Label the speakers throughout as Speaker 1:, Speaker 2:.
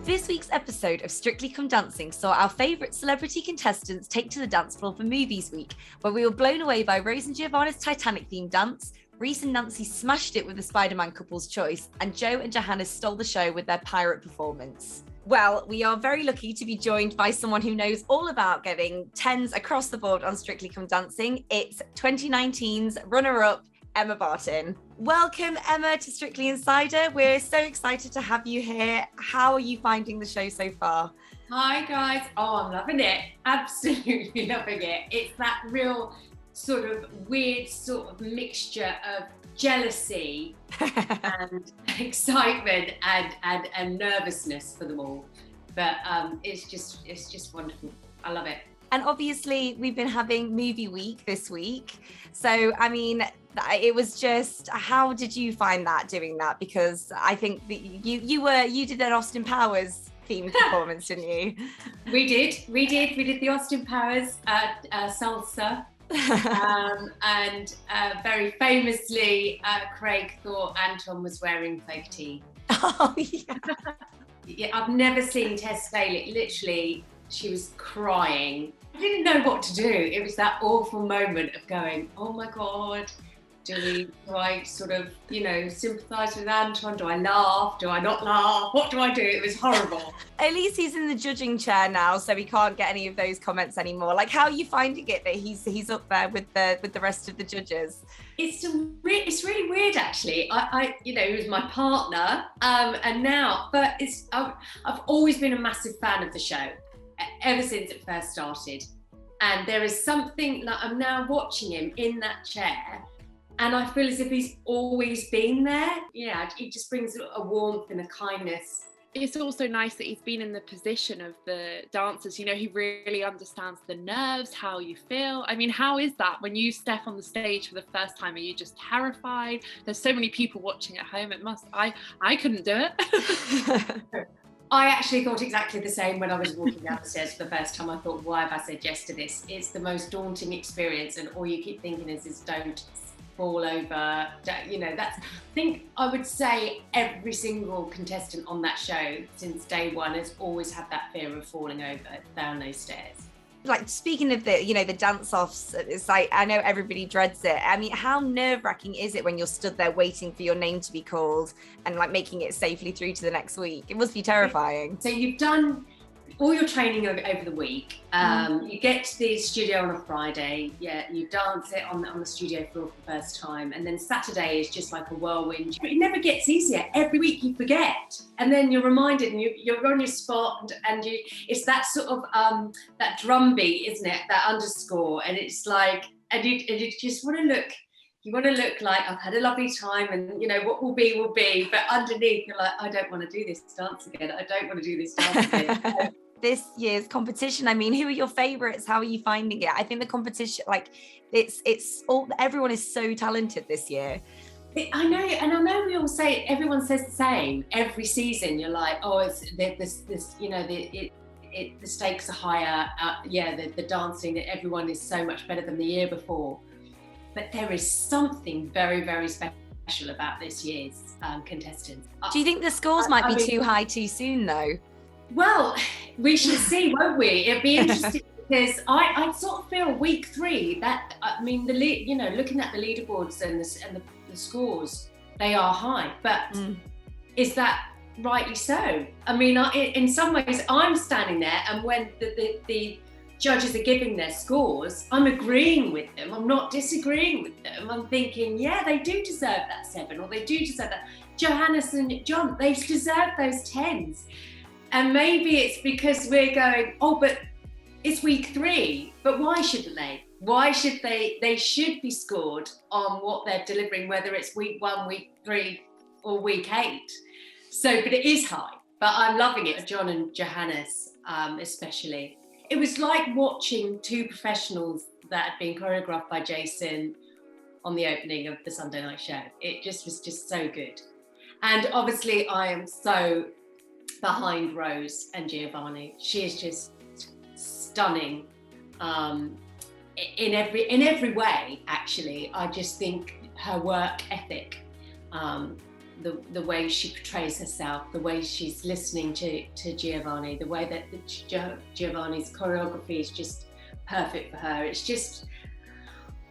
Speaker 1: This week's episode of Strictly Come Dancing saw our favourite celebrity contestants take to the dance floor for Movies Week, where we were blown away by Rose and Giovanni's Titanic-themed dance, Reese and Nancy smashed it with the Spider-Man couple's choice, and Joe and Johannes stole the show with their pirate performance. Well, we are very lucky to be joined by someone who knows all about getting 10s across the board on Strictly Come Dancing. It's 2019's runner-up, Emma Barton. Welcome, Emma, to Strictly Insider. We're so excited to have you here. How are you finding the show so far?
Speaker 2: Hi, guys. Oh, I'm loving it. Absolutely loving it. It's that real sort of weird sort of mixture of jealousy and excitement and nervousness for them all. But it's just wonderful. I love it.
Speaker 1: And obviously, we've been having Movie Week this week. So, I mean, it was just, how did you find that, doing that? Because I think that you did an Austin Powers themed performance, didn't you?
Speaker 2: We did the Austin Powers salsa. And very famously, Craig thought Anton was wearing fake tea.
Speaker 1: Oh, yeah.
Speaker 2: Yeah, I've never seen Tess fail it. Literally, she was crying. I didn't know what to do. It was that awful moment of going, oh my God, do I sort of, sympathise with Anton? Do I laugh? Do I not laugh? What do I do? It was horrible.
Speaker 1: At least he's in the judging chair now, so he can't get any of those comments anymore. Like, how are you finding it that he's up there with the rest of the judges?
Speaker 2: It's really weird, actually. He was my partner, and now, but I've always been a massive fan of the show ever since it first started. And there is something that I'm now watching him in that chair, and I feel as if he's always been there. Yeah, he just brings a warmth and a kindness.
Speaker 3: It's also nice that he's been in the position of the dancers. He really understands the nerves, how you feel. I mean, how is that when you step on the stage for the first time? Are you just terrified? There's so many people watching at home. I couldn't do it.
Speaker 2: I actually thought exactly the same when I was walking down the stairs for the first time. I thought, why have I said yes to this? It's the most daunting experience, and all you keep thinking is don't fall over. I think I would say every single contestant on that show since day one has always had that fear of falling over down those stairs.
Speaker 1: Like, speaking of the dance-offs, it's like, I know everybody dreads it. I mean, how nerve-wracking is it when you're stood there waiting for your name to be called and like making it safely through to the next week? It must be terrifying.
Speaker 2: So you've done all your training over the week. You get to the studio on a Friday. Yeah, you dance it on the studio floor for the first time, and then Saturday is just like a whirlwind. It never gets easier. Every week you forget, and then you're reminded, and you're on your spot, and it's that sort of that drum beat, isn't it? That underscore, and it's like, and you just want to look. You want to look like, I've had a lovely time, and what will be, but underneath you're like, I don't want to do this dance again. I don't want to do this dance again.
Speaker 1: This year's competition, I mean, who are your favourites? How are you finding it? I think the competition, like, it's all, everyone is so talented this year.
Speaker 2: I know, and I know we all say, everyone says the same every season. You're like, oh, it's this, the stakes are higher. The dancing, that everyone is so much better than the year before. But there is something very, very special about this year's contestants.
Speaker 1: Do you think the scores might be too high too soon, though?
Speaker 2: Well, we shall see, won't we? It'll be interesting because I sort of feel week 3 that, I mean, looking at the leaderboards and the scores, they are high. But is that rightly so? I mean, in some ways, I'm standing there, and when the judges are giving their scores, I'm agreeing with them. I'm not disagreeing with them. I'm thinking, yeah, they do deserve that 7, or they do deserve that. Johannes and John, they deserve those 10s. And maybe it's because we're going, oh, but it's week 3. But why shouldn't they? Why should they? They should be scored on what they're delivering, whether it's week 1, week 3, or week 8. So, but it is high. But I'm loving it. John and Johannes, especially. It was like watching 2 professionals that had been choreographed by Jason on the opening of the Sunday night show. It just was just so good. And obviously I am so behind Rose and Giovanni. She is just stunning in every way, actually. I just think her work ethic the way she portrays herself, the way she's listening to Giovanni, the way that Giovanni's choreography is just perfect for her. It's just,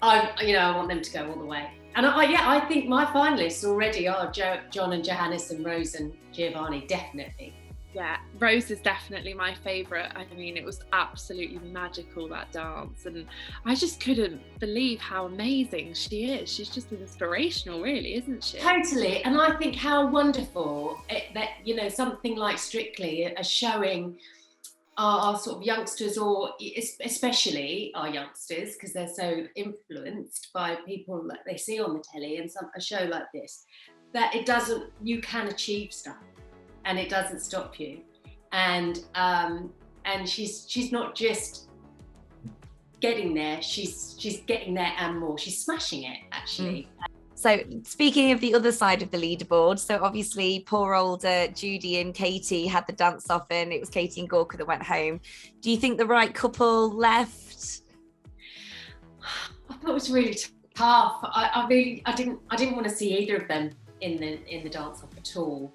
Speaker 2: I want them to go all the way. And I think my finalists already are John and Johannes and Rose and Giovanni, definitely.
Speaker 3: Yeah, Rose is definitely my favourite. I mean, it was absolutely magical, that dance. And I just couldn't believe how amazing she is. She's just inspirational, really, isn't she?
Speaker 2: Totally. And I think how wonderful that, something like Strictly are showing our sort of youngsters, or especially our youngsters, because they're so influenced by people that they see on the telly, and a show like this, that you can achieve stuff. And it doesn't stop you, and she's not just getting there; she's getting there and more. She's smashing it, actually.
Speaker 1: So speaking of the other side of the leaderboard, so obviously poor old Judy and Katie had the dance off, and it was Katie and Gorka that went home. Do you think the right couple left?
Speaker 2: I thought it was really tough. I didn't want to see either of them in the dance off at all.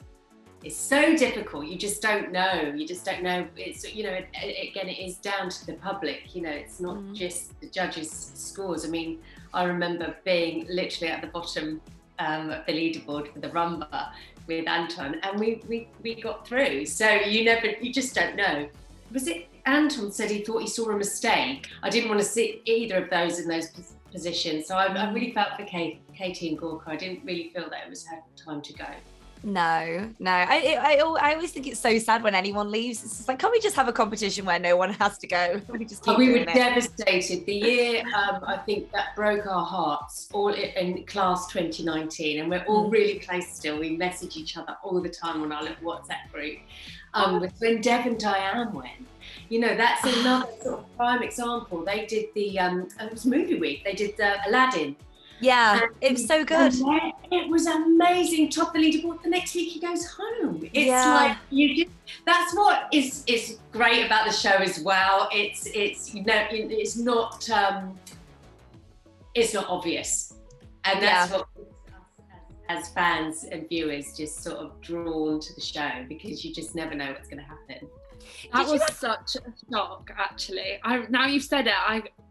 Speaker 2: It's so difficult. You just don't know. It's, again, it is down to the public. It's not just the judges' scores. I mean, I remember being literally at the bottom of the leaderboard for the rumba with Anton, and we got through. So you just don't know. Was it Anton said he thought he saw a mistake? I didn't want to see either of those in those positions. So I really felt for Katie and Gorka. I didn't really feel that it was her time to go.
Speaker 1: No. I always think it's so sad when anyone leaves. It's just like, can't we just have a competition where no one has to go? We
Speaker 2: were devastated. The year, I think, that broke our hearts, all in class 2019, and we're all really close still. We message each other all the time on our little WhatsApp group. When Dev and Diane went, that's another sort of prime example. They did it was movie week. They did Aladdin.
Speaker 1: Yeah, it was so good.
Speaker 2: It was amazing. Top of the leaderboard. The next week he goes home. It's like that's what is great about the show as well. It's not obvious, and that's what as fans and viewers just sort of drawn to the show, because you just never know what's going to happen.
Speaker 3: That was such a shock, actually. Now you've said it,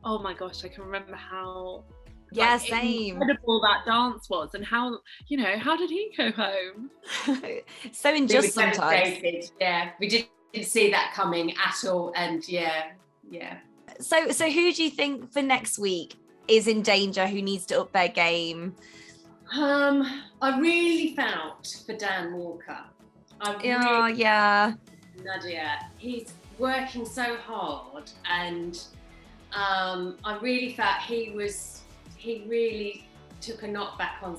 Speaker 3: oh my gosh, I can remember how.
Speaker 1: Yeah, same.
Speaker 3: Incredible that dance was, and how did he go home?
Speaker 1: So unjust sometimes.
Speaker 2: Yeah, we didn't see that coming at all, and yeah.
Speaker 1: So who do you think for next week is in danger? Who needs to up their game?
Speaker 2: I really felt for Dan Walker. Nadia, he's working so hard, and I really felt he really took a knockback on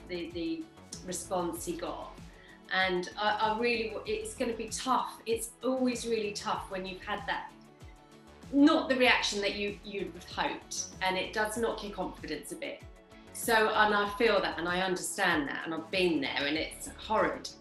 Speaker 2: the response he got, and it's going to be tough. It's always really tough when you've had that, not the reaction that you'd hoped, and it does knock your confidence a bit. So, and I feel that, and I understand that, and I've been there, and it's horrid.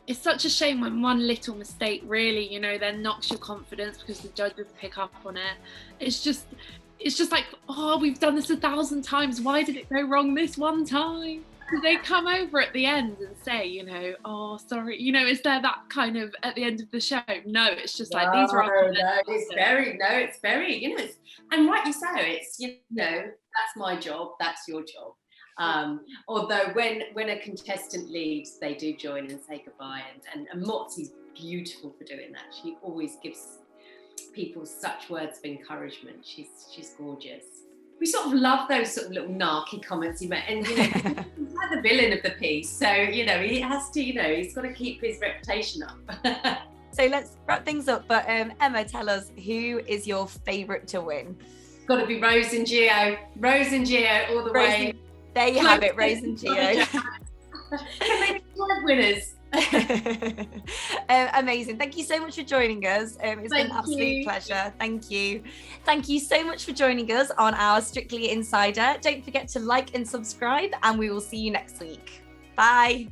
Speaker 3: It's such a shame when one little mistake really, then knocks your confidence because the judges pick up on it. It's just like, oh, we've done this 1,000 times. Why did it go wrong this one time? They come over at the end and say, oh, sorry. Is there that kind of at the end of the show? No, it's just like, these are.
Speaker 2: It's very, and rightly so. It's, that's my job, that's your job. Although when a contestant leaves, they do join and say goodbye. And Motzi's beautiful for doing that. She always gives people such words of encouragement. She's gorgeous. We sort of love those sort of little narky comments he made, and he's like the villain of the piece, so he has to, he's got to keep his reputation up.
Speaker 1: So let's wrap things up, but Emma, tell us, who is your favourite to win?
Speaker 2: Got to be Rose and Gio all the way.
Speaker 1: There you have it, Rose and Gio.
Speaker 2: Can they be joint winners?
Speaker 1: Amazing. Thank you so much for joining us. It's been an absolute pleasure. Thank you so much for joining us on our Strictly Insider. Don't forget to like and subscribe, and we will see you next week. Bye.